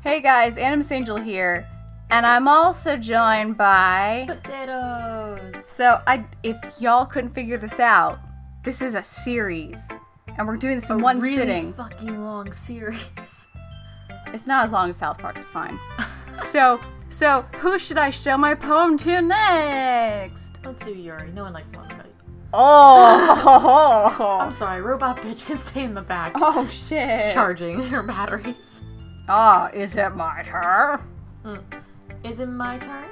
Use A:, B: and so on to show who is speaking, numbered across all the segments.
A: Hey guys, Animus Angel here, and I'm also joined by...
B: Potatoes!
A: So, if y'all couldn't figure this out, this is a series, and we're doing this in one
B: really
A: sitting.
B: Fucking long series.
A: It's not as long as South Park, it's fine. So, who should I show my poem to next?
B: Let's do Yuri. No one likes MONIKA.
A: Oh!
B: I'm sorry, robot bitch can stay in the back.
A: Oh, shit.
B: Charging her batteries.
A: Ah, is it my turn?
B: Is it my turn?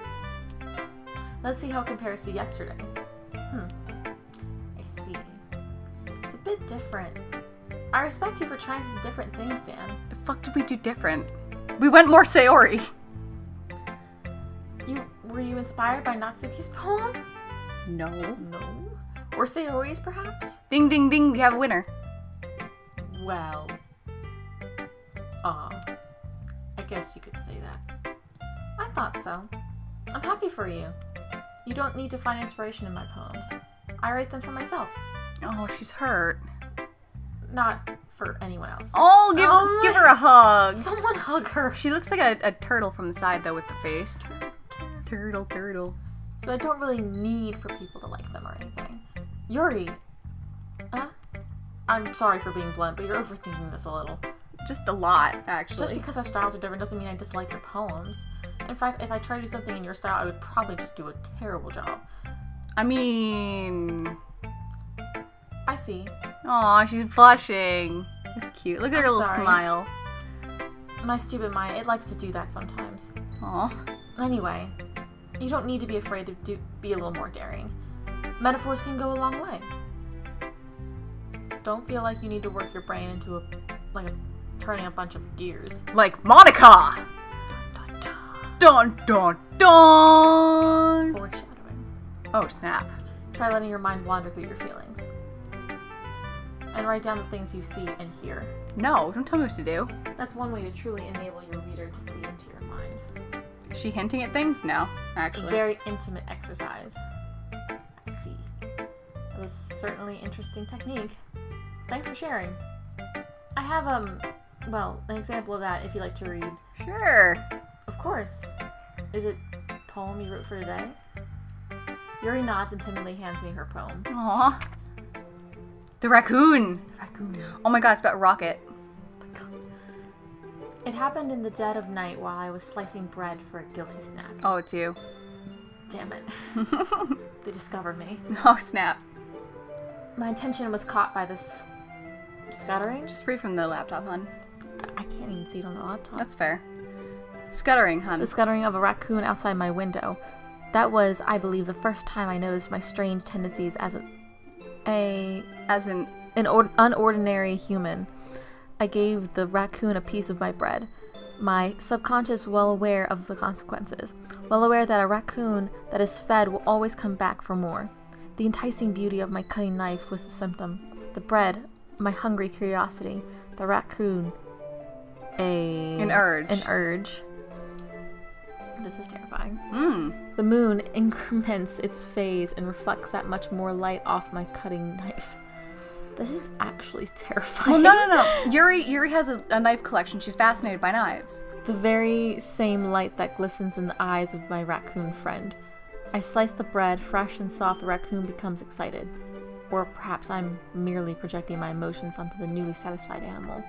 B: Let's see how it compares to yesterday's. I see. It's a bit different. I respect you for trying some different things, Dan.
A: The fuck did we do different? We went more Sayori.
B: Were you inspired by Natsuki's poem?
A: No.
B: No. Or Sayori's, perhaps?
A: Ding, ding, ding, we have a winner.
B: Well, I guess you could say that. I thought so. I'm happy for you. You don't need to find inspiration in my poems. I write them for myself.
A: Oh, she's hurt.
B: Not for anyone else.
A: Oh, give her a hug.
B: Someone hug her.
A: She looks like a turtle from the side, though, with the face. Turtle.
B: So I don't really need for people to like them or anything. Yuri. I'm sorry for being blunt, but you're overthinking this a little.
A: Just a lot, actually.
B: Just because our styles are different doesn't mean I dislike your poems. In fact, if I tried to do something in your style, I would probably just do a terrible job.
A: I mean...
B: I see.
A: Aw, she's blushing. It's cute. Look at her little
B: sorry.
A: smile.
B: My stupid mind, it likes to do that sometimes.
A: Aw.
B: Anyway, you don't need to be afraid to be a little more daring. Metaphors can go a long way. Don't feel like you need to work your brain into turning a bunch of gears.
A: Like MONIKA! Dun dun dun!
B: Foreshadowing.
A: Oh, snap.
B: Try letting your mind wander through your feelings. And write down the things you see and hear.
A: No, don't tell me what to do.
B: That's one way to truly enable your reader to see into your mind.
A: Is she hinting at things? No, actually.
B: A very intimate exercise. I see. That was certainly interesting technique. Thanks for sharing. I have, an example of that if you like to read.
A: Sure.
B: Of course. Is it poem you wrote for today? Yuri nods and timidly hands me her poem.
A: Aw. The raccoon. Oh my god, it's about Rocket.
B: It happened in the dead of night while I was slicing bread for a guilty snack.
A: Oh, it's you.
B: Damn it. They discovered me.
A: Oh, snap.
B: My attention was caught by this scuttering.
A: Just read from the laptop, hon.
B: I can't even see it on the laptop.
A: That's fair. Scuttering, hun.
B: The scuttering of a raccoon outside my window. That was, I believe, the first time I noticed my strange tendencies as an unordinary human. I gave the raccoon a piece of my bread. My subconscious well aware of the consequences. Well aware that a raccoon that is fed will always come back for more. The enticing beauty of my cutting knife was the symptom. The bread, my hungry curiosity. The raccoon,
A: An urge.
B: An urge. This is terrifying.
A: Mm.
B: The moon increments its phase and reflects that much more light off my cutting knife. This is actually terrifying.
A: Well, no. Yuri has a knife collection. She's fascinated by knives.
B: The very same light that glistens in the eyes of my raccoon friend. I slice the bread, fresh and soft. The raccoon becomes excited. Or perhaps I'm merely projecting my emotions onto the newly satisfied animal.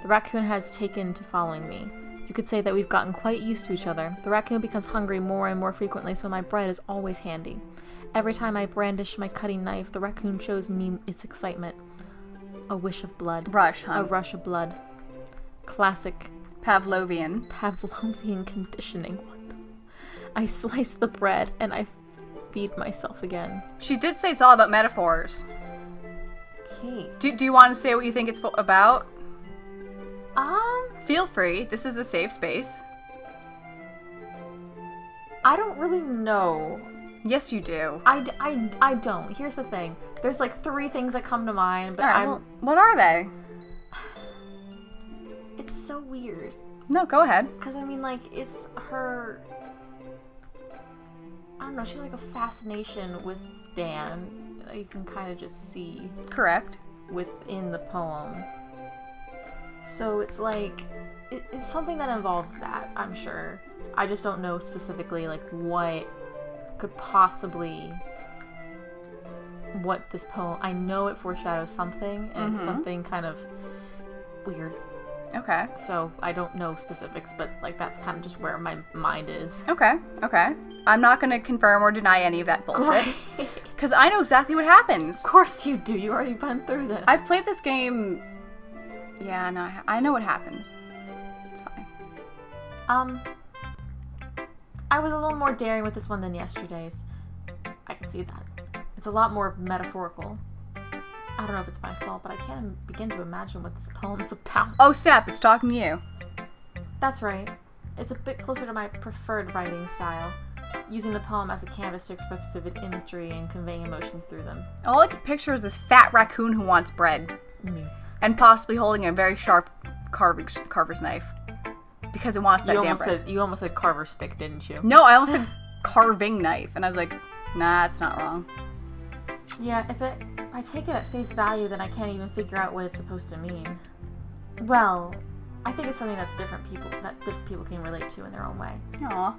B: The raccoon has taken to following me. You could say that we've gotten quite used to each other. The raccoon becomes hungry more and more frequently, so my bread is always handy. Every time I brandish my cutting knife, the raccoon shows me its excitement. A wish of blood.
A: Rush, hun.
B: A rush of blood. Classic
A: Pavlovian
B: conditioning. I slice the bread and I feed myself again.
A: She did say it's all about metaphors.
B: Okay.
A: Do you want to say what you think it's about? Feel free. This is a safe space.
B: I don't really know.
A: Yes, you do.
B: I don't. Here's the thing. There's like 3 things that come to mind, but
A: Well, what are they?
B: It's so weird.
A: No, go ahead.
B: Because, I mean, like, it's her... I don't know, she's like a fascination with Dan that you can kind of just see.
A: Correct.
B: Within the poem. So it's like... It's something that involves that, I'm sure. I just don't know specifically, like, what could possibly... what this poem... I know it foreshadows something, and it's something kind of weird.
A: Okay.
B: So, I don't know specifics, but, like, that's kind of just where my mind is.
A: Okay. I'm not going to confirm or deny any of that bullshit.
B: Right.
A: Because I know exactly what happens.
B: Of course you do. You already went through this.
A: I've played this game... Yeah, no, I know what happens. It's fine.
B: I was a little more daring with this one than yesterday's. I can see that. It's a lot more metaphorical. I don't know if it's my fault, but I can't begin to imagine what this poem's about.
A: Oh, snap, it's talking to you.
B: That's right. It's a bit closer to my preferred writing style, using the poem as a canvas to express vivid imagery and conveying emotions through them.
A: All I can picture is this fat raccoon who wants bread.
B: Me.
A: And possibly holding a very sharp carver's knife. Because it wants that damn bread.
B: You almost said carver stick, didn't you?
A: No, I almost said carving knife. And I was like, nah, it's not wrong.
B: Yeah, if I take it at face value, then I can't even figure out what it's supposed to mean. Well, I think it's something that different people can relate to in their own way.
A: Aw.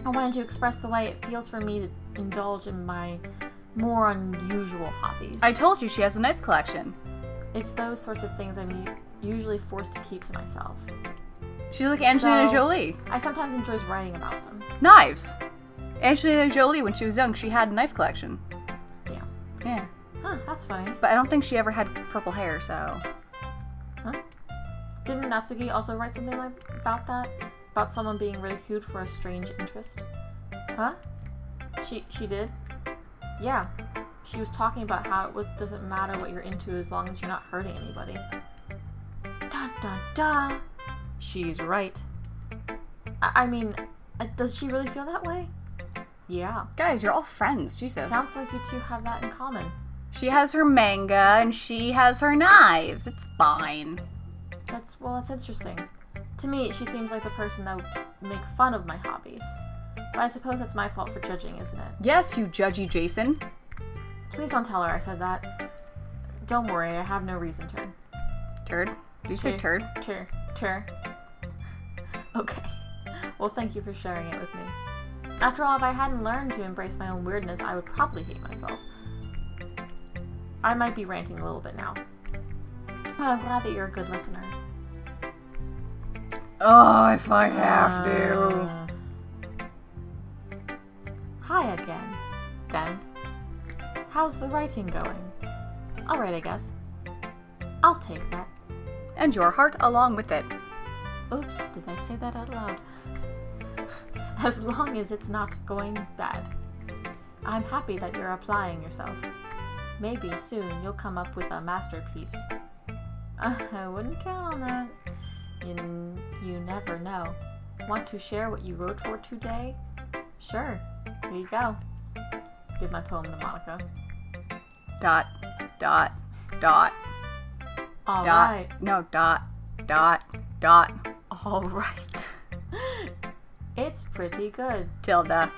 B: I wanted to express the way it feels for me to indulge in my more unusual hobbies.
A: I told you she has a knife collection.
B: It's those sorts of things I'm usually forced to keep to myself.
A: She's like Angelina Jolie.
B: I sometimes enjoy writing about them.
A: Knives. Angelina Jolie, when she was young, she had a knife collection. Yeah.
B: Huh, that's funny.
A: But I don't think she ever had purple hair, so...
B: Huh? Didn't Natsuki also write something about that? About someone being ridiculed for a strange interest? Huh? She did? Yeah. She was talking about how it doesn't matter what you're into as long as you're not hurting anybody. Dun dun dun! She's right. I mean, does she really feel that way? Yeah.
A: Guys, you're all friends, Jesus.
B: Sounds like you two have that in common.
A: She has her manga, and she has her knives. It's fine.
B: That's interesting. To me, she seems like the person that would make fun of my hobbies. But I suppose that's my fault for judging, isn't it?
A: Yes, you judgy Jason.
B: Please don't tell her I said that. Don't worry, I have no reason to.
A: Turd? Did you say turd?
B: Tur. Okay. Well, thank you for sharing it with me. After all, if I hadn't learned to embrace my own weirdness, I would probably hate myself. I might be ranting a little bit now. But I'm glad that you're a good listener.
A: Oh, if I have to.
B: Hi again, Den. How's the writing going? Alright, I guess. I'll take that.
A: And your heart along with it.
B: Oops, did I say that out loud? As long as it's not going bad. I'm happy that you're applying yourself. Maybe soon you'll come up with a masterpiece. I wouldn't count on that. You never know. Want to share what you wrote for today? Sure. Here you go. Give my poem to Monika. ... All right.
A: No, ...
B: All right. It's pretty good.
A: Tilda.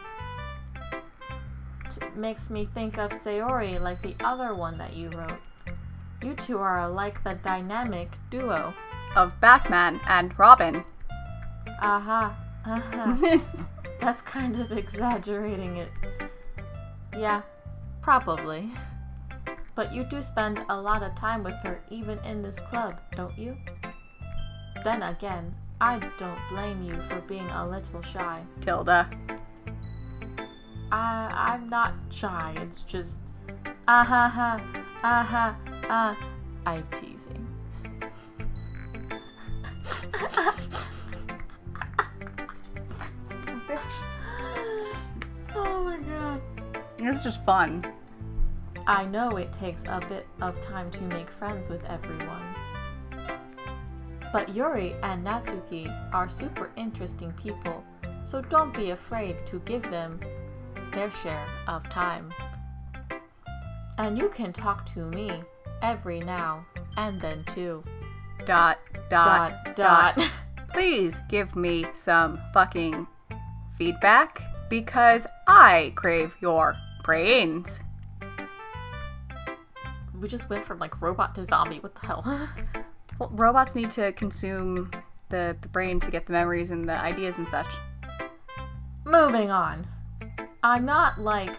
B: Makes me think of Sayori like the other one that you wrote. You two are like the dynamic duo.
A: Of Batman and Robin.
B: That's kind of exaggerating it. Yeah, probably. But you do spend a lot of time with her even in this club, don't you? Then again, I don't blame you for being a little shy.
A: Tilda.
B: I'm not shy, it's just... I'm teasing. Oh my god.
A: It's just fun.
B: I know it takes a bit of time to make friends with everyone. But Yuri and Natsuki are super interesting people, so don't be afraid to give them their share of time. And you can talk to me every now and then too. ... Please
A: give me some fucking feedback, because I crave your brains.
B: We just went from like robot to zombie. What the hell?
A: Well, robots need to consume the brain to get the memories and the ideas and such.
B: Moving on. I'm not, like,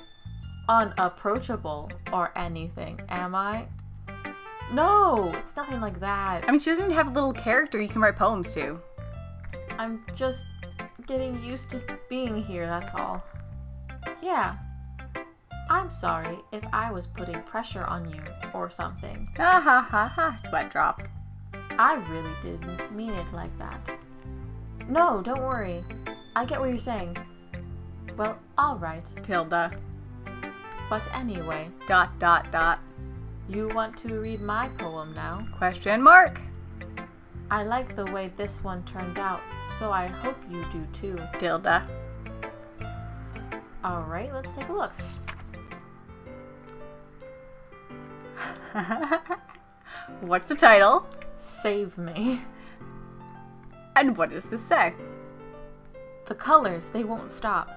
B: unapproachable or anything, am I? No, it's nothing like that.
A: I mean, she doesn't even have a little character you can write poems to.
B: I'm just getting used to being here, that's all. Yeah. I'm sorry if I was putting pressure on you or something.
A: Ha ha ha ha, sweat drop.
B: I really didn't mean it like that. No, don't worry. I get what you're saying. Well, alright.
A: Tilda.
B: But anyway. ... You want to read my poem now?
A: Question mark.
B: I like the way this one turned out, so I hope you do too.
A: Tilda.
B: Alright, let's take a look.
A: What's the title?
B: Save me.
A: And what does this say?
B: The colors, they won't stop.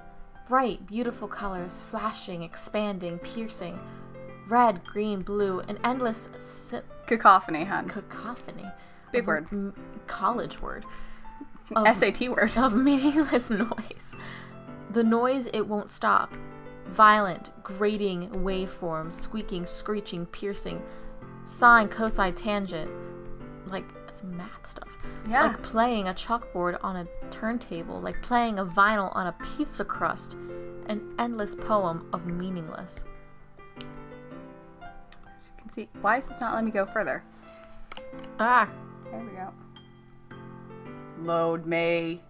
B: Bright, beautiful colors, flashing, expanding, piercing. Red, green, blue, an endless
A: Cacophony, hun.
B: Cacophony.
A: Big word.
B: College word.
A: SAT word.
B: Of meaningless noise. The noise, it won't stop. Violent, grating waveforms, squeaking, screeching, piercing. Sine, cosine, tangent. Like, it's math stuff.
A: Yeah.
B: Like playing a chalkboard on a turntable. Like playing a vinyl on a pizza crust. An endless poem of meaningless.
A: As you can see, why is this not letting me go further?
B: Ah.
A: There we go. Load me.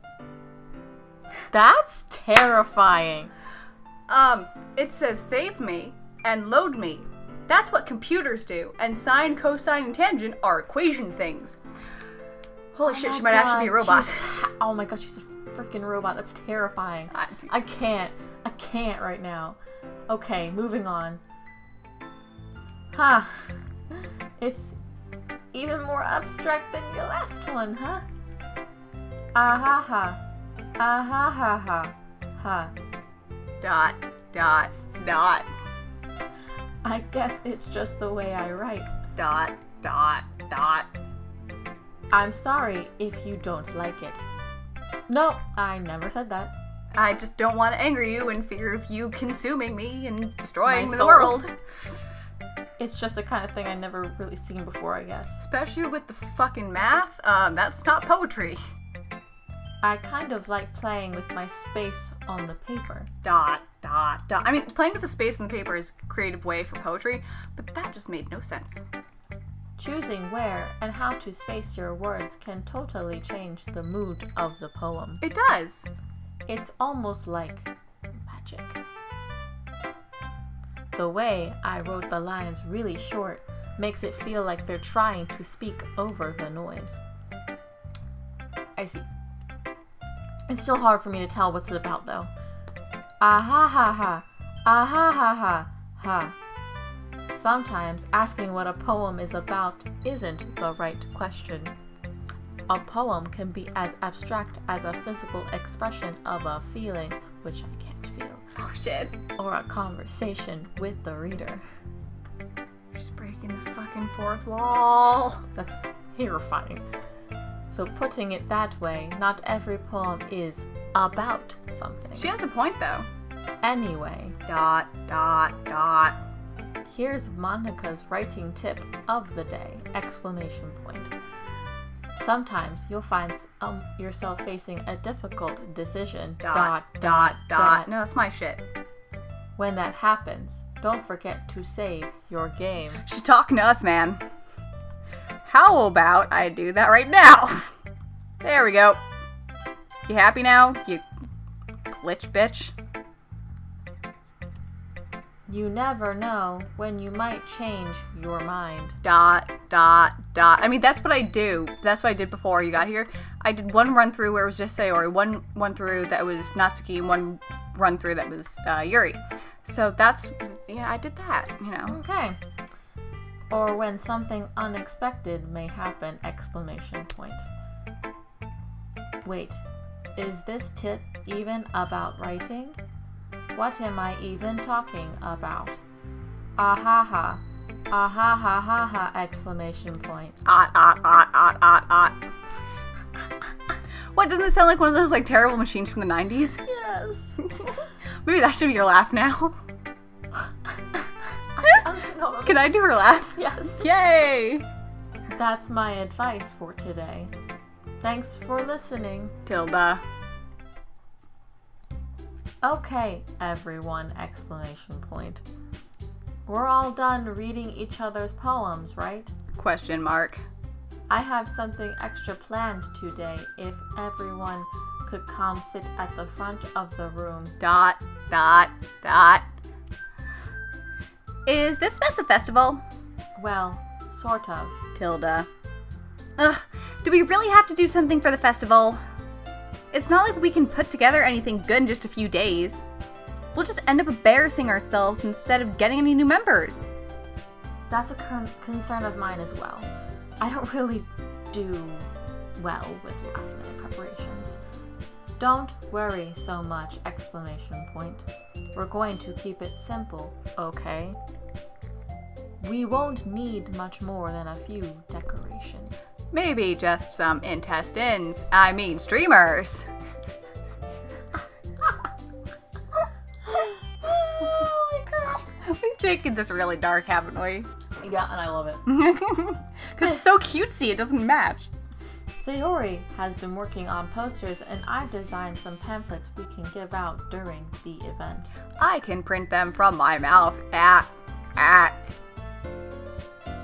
B: That's terrifying.
A: It says save me and load me. That's what computers do. And sine, cosine, and tangent are equation things. Holy shit, she might actually be a robot.
B: Oh my god, she's a freaking robot. That's terrifying. I can't right now. Okay, moving on. Huh. It's even more abstract than your last one, huh? Ah ha ha. Ah ha ha ha. Ha. ... I guess it's just the way I write. ... I'm sorry if you don't like it. No, I never said that.
A: I just don't want to anger you in fear of you consuming me and destroying
B: My
A: the
B: soul.
A: world.
B: It's just the kind of thing I've never really seen before, I guess.
A: Especially with the fucking math. That's not poetry.
B: I kind of like playing with my space on the paper. ...
A: I mean, playing with the space on the paper is a creative way for poetry, but that just made no sense.
B: Choosing where and how to space your words can totally change the mood of the poem.
A: It does.
B: It's almost like magic. The way I wrote the lines really short makes it feel like they're trying to speak over the noise. I see. It's still hard for me to tell what's it about, though. Ah ha ha ha. Ah ha ha ha. Ha. Sometimes asking what a poem is about isn't the right question. A poem can be as abstract as a physical expression of a feeling, which I can't feel.
A: Oh shit.
B: Or a conversation with the reader.
A: She's breaking the fucking fourth wall.
B: That's terrifying. So putting it that way, not every poem is about something.
A: She has a point, though.
B: Anyway. ... Here's Monika's writing tip of the day! ! Sometimes you'll find yourself facing a difficult decision. ...
A: No, that's my shit.
B: When that happens, don't forget to save your game.
A: She's talking to us, man. How about I do that right now? There we go. You happy now, you glitch bitch?
B: You never know when you might change your mind. ...
A: I mean, that's what I do. That's what I did before you got here. I did one run through where it was just Sayori, one run through that was Natsuki, and one run through that was Yuri. So that's, yeah, I did that, you know.
B: Okay. Or when something unexpected may happen! Wait, is this tip even about writing? What am I even talking about? Ah ha ha. Ah ha ha ha ha! !
A: What, doesn't it sound like one of those, like, terrible machines from the 90s?
B: Yes.
A: Maybe that should be your laugh now.
B: No.
A: Can I do her laugh?
B: Yes.
A: Yay!
B: That's my advice for today. Thanks for listening.
A: Tilda.
B: Okay, everyone! Exclamation point. We're all done reading each other's poems, right?
A: Question mark.
B: I have something extra planned today if everyone could come sit at the front of the room. ...
A: Is this about the festival?
B: Well, sort of.
A: Tilda. Ugh, do we really have to do something for the festival? It's not like we can put together anything good in just a few days. We'll just end up embarrassing ourselves instead of getting any new members.
B: That's a concern of mine as well. I don't really do well with last-minute preparations. Don't worry so much! Exclamation point. We're going to keep it simple, okay? We won't need much more than a few decorations.
A: Maybe just some intestines. I mean, streamers.
B: Holy crap!
A: We've taken this really dark, haven't we?
B: Yeah, and I love it.
A: Because it's so cutesy, it doesn't match.
B: Sayori has been working on posters, and I've designed some pamphlets we can give out during the event.
A: I can print them from my mouth.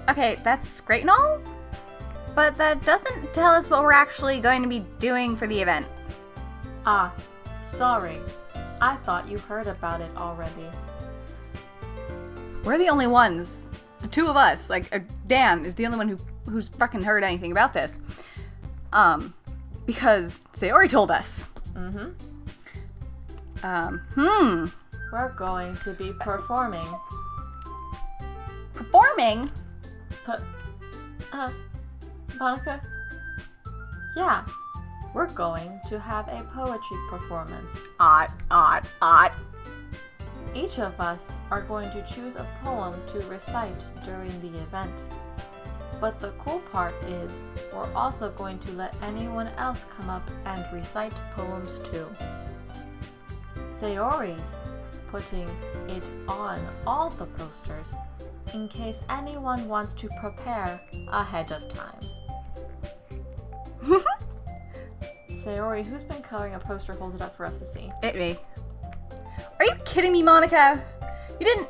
A: Okay, that's great and all, but that doesn't tell us what we're actually going to be doing for the event.
B: Ah, sorry. I thought you heard about it already.
A: We're the only ones. The two of us. Like, Dan is the only one who's fucking heard anything about this. Because Sayori told us.
B: We're going to be performing.
A: Performing?
B: Monika? Yeah, we're going to have a poetry performance. Each of us are going to choose a poem to recite during the event. But the cool part is, we're also going to let anyone else come up and recite poems too. Sayori's putting it on all the posters in case anyone wants to prepare ahead of time. Sayori, who's been coloring a poster, holds it up for us to see.
A: Me. Are you kidding me, Monika? You didn't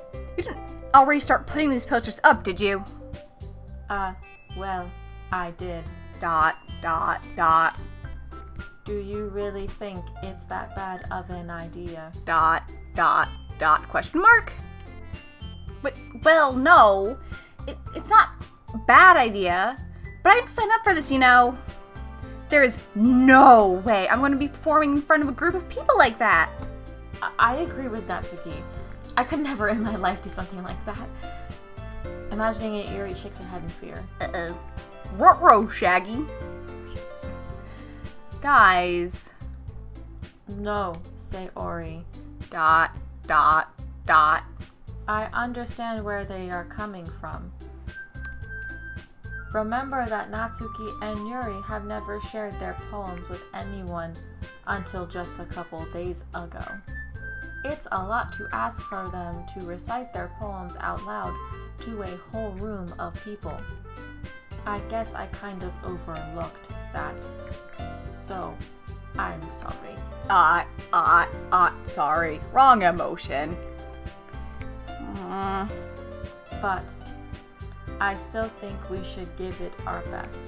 A: already start putting these posters up, did you?
B: Well, I did. ... Do you really think it's that bad of an idea? ...
A: Question mark? But, well, no. It's not a bad idea, but I didn't sign up for this, you know. There is no way I'm going to be performing in front of a group of people like that.
B: I agree with Natsuki. I could never in my life do something like that. Imagining it, Yuri shakes her head in fear.
A: Uh-oh. Ruh-roh, Shaggy. Guys.
B: No, Sayori. ... I understand where they are coming from. Remember that Natsuki and Yuri have never shared their poems with anyone until just a couple days ago. It's a lot to ask for them to recite their poems out loud to a whole room of people. I guess I kind of overlooked that. So, I'm sorry.
A: Sorry. Wrong emotion.
B: But I still think we should give it our best.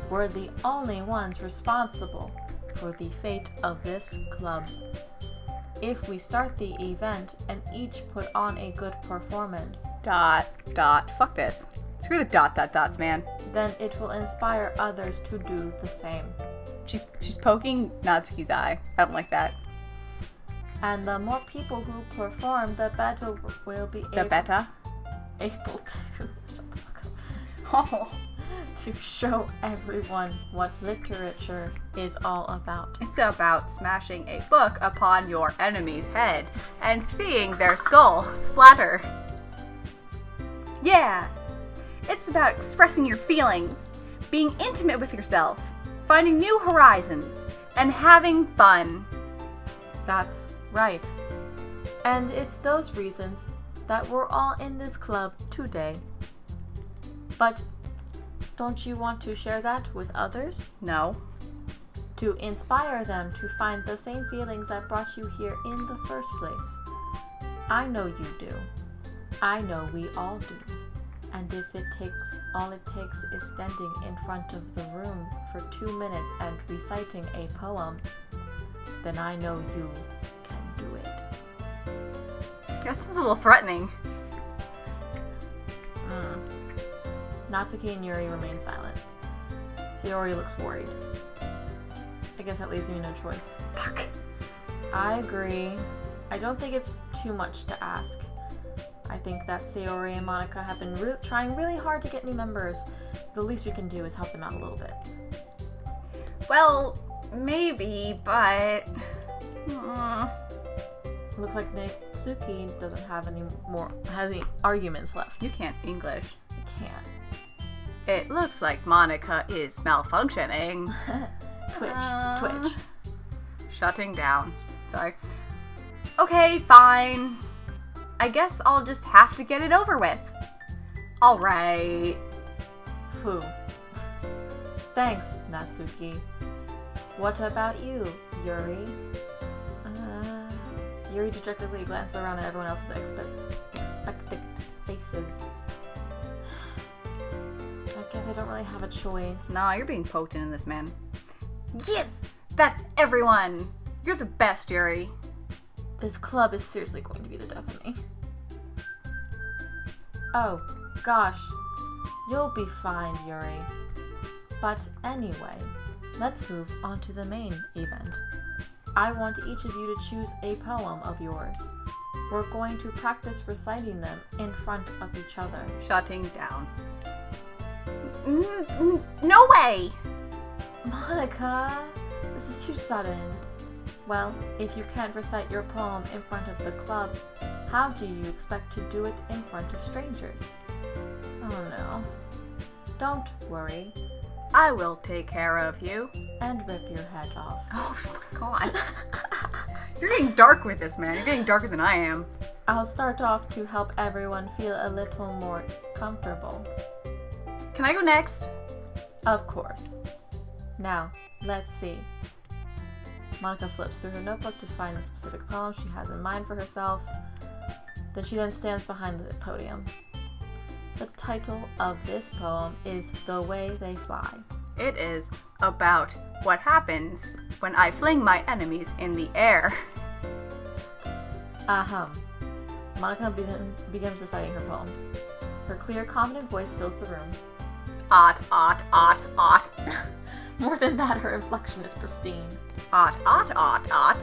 B: We're the only ones responsible for the fate of this club. If we start the event and each put on a good performance... ...
A: Fuck this. Screw the ... dots, man.
B: Then it will inspire others to do the same.
A: She's poking Natsuki's eye. I don't like that.
B: And the more people who perform, the better we'll be able
A: Oh.
B: to show everyone what literature is all about.
A: It's about smashing a book upon your enemy's head and seeing their skull splatter. Yeah! It's about expressing your feelings, being intimate with yourself, finding new horizons, and having fun.
B: That's right. And it's those reasons that we're all in this club today. But don't you want to share that with others?
A: No.
B: To inspire them to find the same feelings that brought you here in the first place. I know you do. I know we all do. And if all it takes is standing in front of the room for 2 minutes and reciting a poem, then I know you can do it.
A: That's a little threatening.
B: Natsuki and Yuri remain silent. Sayori looks worried. I guess that leaves me no choice.
A: Fuck.
B: I agree. I don't think it's too much to ask. I think that Sayori and Monika have been trying really hard to get new members. The least we can do is help them out a little bit.
A: Well, maybe, but...
B: Looks like Natsuki doesn't have any arguments left.
A: You can't English.
B: I can't.
A: It looks like Monika is malfunctioning.
B: Twitch.
A: Shutting down. Sorry. Okay, fine. I guess I'll just have to get it over with. Alright.
B: Phew. Thanks, Natsuki. What about you, Yuri? Yuri dejectedly glances around at everyone else's expectant faces. I guess I don't really have a choice.
A: Nah, you're being poked in this, man. Yes! That's everyone! You're the best, Yuri.
B: This club is seriously going to be the death of me. Oh, gosh. You'll be fine, Yuri. But anyway, let's move on to the main event. I want each of you to choose a poem of yours. We're going to practice reciting them in front of each other.
A: Shutting down. No way!
B: Monika, this is too sudden. Well, if you can't recite your poem in front of the club, how do you expect to do it in front of strangers? Oh no. Don't worry.
A: I will take care of you.
B: And rip your head off.
A: Oh my god. You're getting dark with this, man. You're getting darker than I am.
B: I'll start off to help everyone feel a little more comfortable.
A: Can I go next?
B: Of course. Now, let's see. Monika flips through her notebook to find a specific poem she has in mind for herself. She then stands behind the podium. The title of this poem is The Way They Fly.
A: It is about what happens when I fling my enemies in the air.
B: Monika begins reciting her poem. Her clear, confident voice fills the room.
A: Ot, ot, ot, ot.
B: More than that, her inflection is pristine.
A: Ot, ot, ot, ot.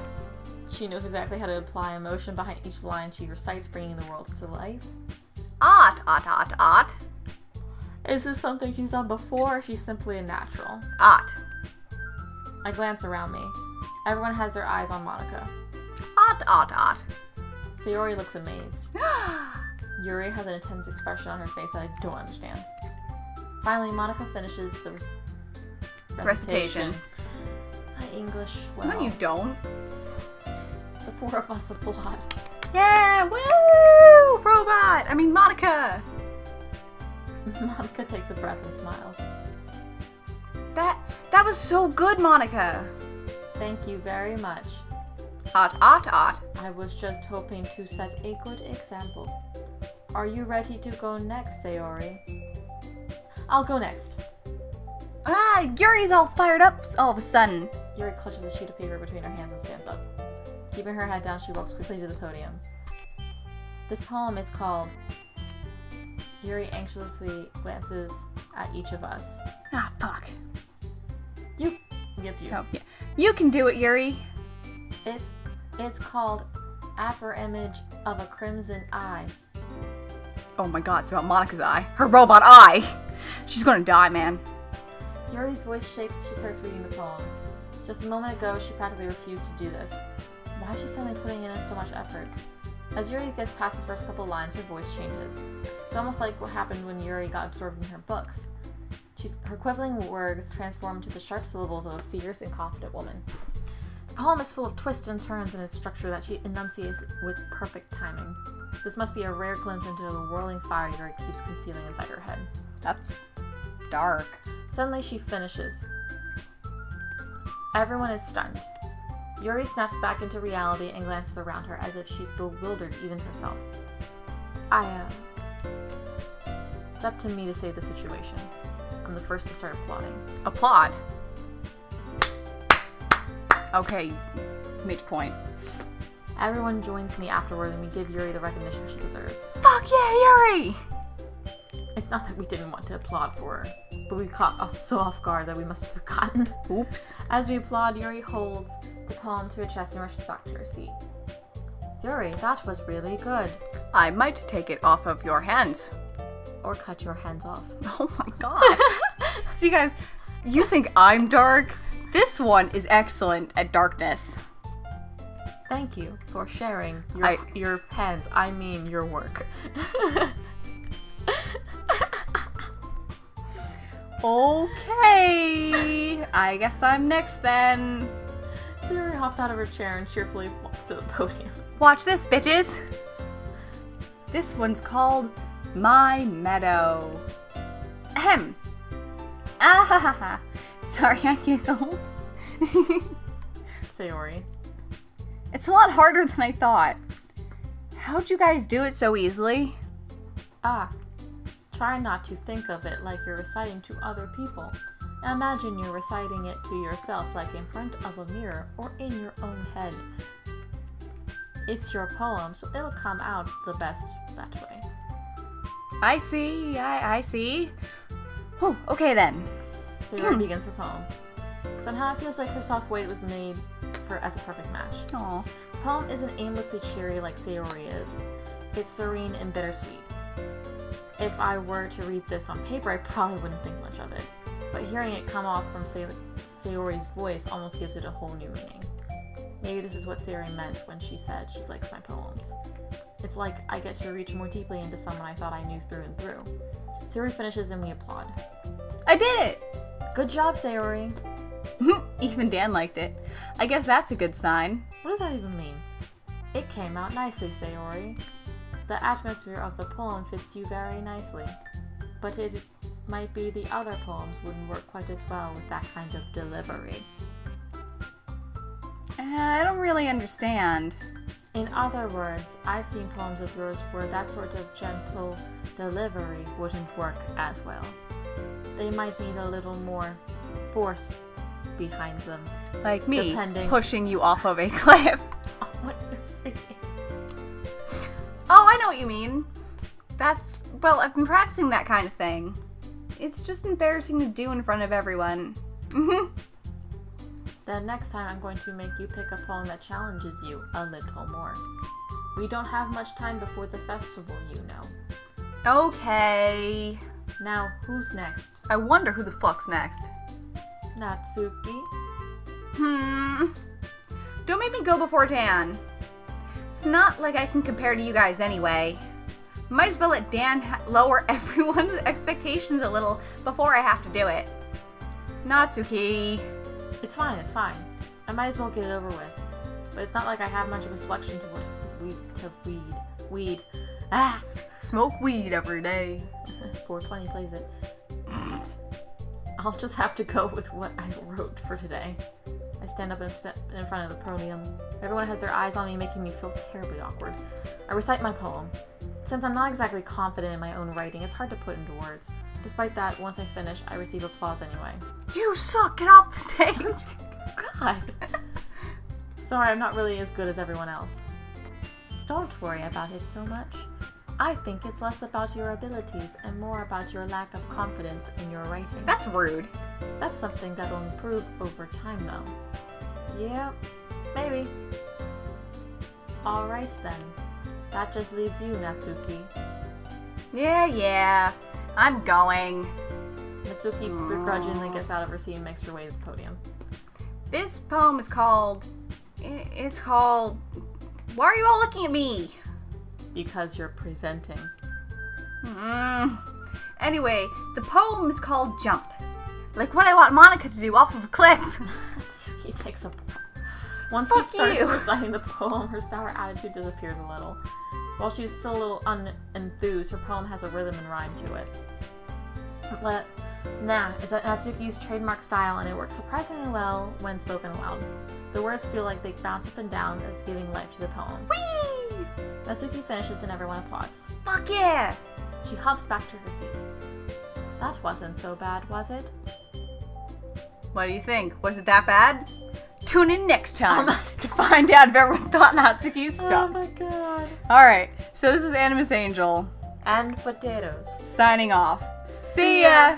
B: She knows exactly how to apply emotion behind each line she recites, bringing the world to life.
A: Ot, ot, ot, ot.
B: Is this something she's done before, or she's simply a natural?
A: Ot.
B: I glance around me. Everyone has their eyes on Monika.
A: Ot, ot, ot.
B: Sayori looks amazed. Yuri has an intense expression on her face that I don't understand. Finally, Monika finishes the recitation. My English, well.
A: No, you don't.
B: The four of us applaud.
A: Yeah, woo! Robot! I mean, Monika!
B: Monika takes a breath and smiles.
A: That was so good, Monika!
B: Thank you very much.
A: Ot, ot, ot.
B: I was just hoping to set a good example. Are you ready to go next, Sayori? I'll go next.
A: Ah, Yuri's all fired up all of a sudden.
B: Yuri clutches a sheet of paper between her hands and stands up. Keeping her head down, she walks quickly to the podium. This poem is called... Yuri anxiously glances at each of us.
A: Ah, fuck.
B: It's you.
A: Oh, yeah. You can do it, Yuri.
B: It's called After Image of a Crimson Eye.
A: Oh my god, it's about Monika's eye. Her robot eye! She's gonna die, man.
B: Yuri's voice shakes as she starts reading the poem. Just a moment ago, she practically refused to do this. Why is she suddenly putting in so much effort? As Yuri gets past the first couple lines, her voice changes. It's almost like what happened when Yuri got absorbed in her books. Her quivering words transform into the sharp syllables of a fierce and confident woman. The poem is full of twists and turns in its structure that she enunciates with perfect timing. This must be a rare glimpse into the whirling fire Yuri keeps concealing inside her head.
A: That's dark.
B: Suddenly she finishes. Everyone is stunned. Yuri snaps back into reality and glances around her as if she's bewildered even herself. It's up to me to save the situation. I'm the first to start applauding.
A: Applaud. Okay, made your point.
B: Everyone joins me afterward and we give Yuri the recognition she deserves.
A: Fuck yeah, Yuri!
B: It's not that we didn't want to applaud for her, but we caught us so off guard that we must have forgotten.
A: Oops.
B: As we applaud, Yuri holds the poem to her chest and rushes back to her seat. Yuri, that was really good.
A: I might take it off of your hands.
B: Or cut your hands off.
A: Oh my god. See, guys, you think I'm dark? This one is excellent at darkness.
B: Thank you for sharing your pens. I mean your work.
A: Okay. I guess I'm next then.
B: Sayori hops out of her chair and cheerfully walks to the podium.
A: Watch this, bitches. This one's called My Meadow. Ahem. Ah ha ha ha. Sorry, I giggled.
B: Sayori.
A: It's a lot harder than I thought. How'd you guys do it so easily?
B: Try not to think of it like you're reciting to other people. Imagine you're reciting it to yourself, like in front of a mirror or in your own head. It's your poem, so it'll come out the best that way.
A: I see, I see. Whew, okay then.
B: Sayori begins her poem. Somehow it feels like her soft weight was made as a perfect match.
A: Aw.
B: The poem isn't aimlessly cheery like Sayori is. It's serene and bittersweet. If I were to read this on paper, I probably wouldn't think much of it. But hearing it come off from Sayori's voice almost gives it a whole new meaning. Maybe this is what Sayori meant when she said she likes my poems. It's like I get to reach more deeply into someone I thought I knew through and through. Sayori finishes and we applaud.
A: I did it!
B: Good job, Sayori.
A: Even Dan liked it. I guess that's a good sign.
B: What does that even mean? It came out nicely, Sayori. The atmosphere of the poem fits you very nicely. But it might be the other poems wouldn't work quite as well with that kind of delivery.
A: I don't really understand.
B: In other words, I've seen poems of yours where that sort of gentle delivery wouldn't work as well. They might need a little more force behind them.
A: Like me,
B: depending...
A: pushing you off of a cliff.
B: What?
A: Oh, I know what you mean. Well, I've been practicing that kind of thing. It's just embarrassing to do in front of everyone.
B: Then next time I'm going to make you pick a poem that challenges you a little more. We don't have much time before the festival, you know.
A: Okay.
B: Now, who's next?
A: I wonder who the fuck's next.
B: Natsuki?
A: Don't make me go before Dan. It's not like I can compare to you guys anyway. Might as well let Dan lower everyone's expectations a little before I have to do it. Natsuki.
B: It's fine. I might as well get it over with. But it's not like I have much of a selection to weed.
A: Smoke weed every day.
B: 420 plays it. I'll just have to go with what I wrote for today. I stand up in front of the podium. Everyone has their eyes on me, making me feel terribly awkward. I recite my poem. Since I'm not exactly confident in my own writing, it's hard to put into words. Despite that, once I finish, I receive applause anyway.
A: You suck! Get off the stage!
B: God. Sorry, I'm not really as good as everyone else. Don't worry about it so much. I think it's less about your abilities and more about your lack of confidence in your writing.
A: That's rude.
B: That's something that'll improve over time, though. Yeah, maybe. Alright then. That just leaves you, Natsuki.
A: Yeah. I'm going.
B: Natsuki begrudgingly gets out of her seat and makes her way to the podium.
A: This poem is called... Why are you all looking at me?
B: Because you're presenting.
A: Anyway, the poem is called Jump. Like what I want Monika to do off of a cliff.
B: Natsuki takes a bow. Once
A: Fuck
B: she starts
A: you.
B: reciting the poem, her sour attitude disappears a little. While she's still a little unenthused, her poem has a rhythm and rhyme to it. It's Natsuki's trademark style, and it works surprisingly well when spoken aloud. The words feel like they bounce up and down as giving life to the poem.
A: Whee!
B: Natsuki finishes and everyone applauds.
A: Fuck yeah!
B: She hops back to her seat. That wasn't so bad, was it?
A: What do you think? Was it that bad? Tune in next time
B: Oh
A: to find out if everyone thought Natsuki sucked.
B: Oh my god.
A: Alright, so this is Animus Angel
B: And potatoes.
A: signing off. See ya!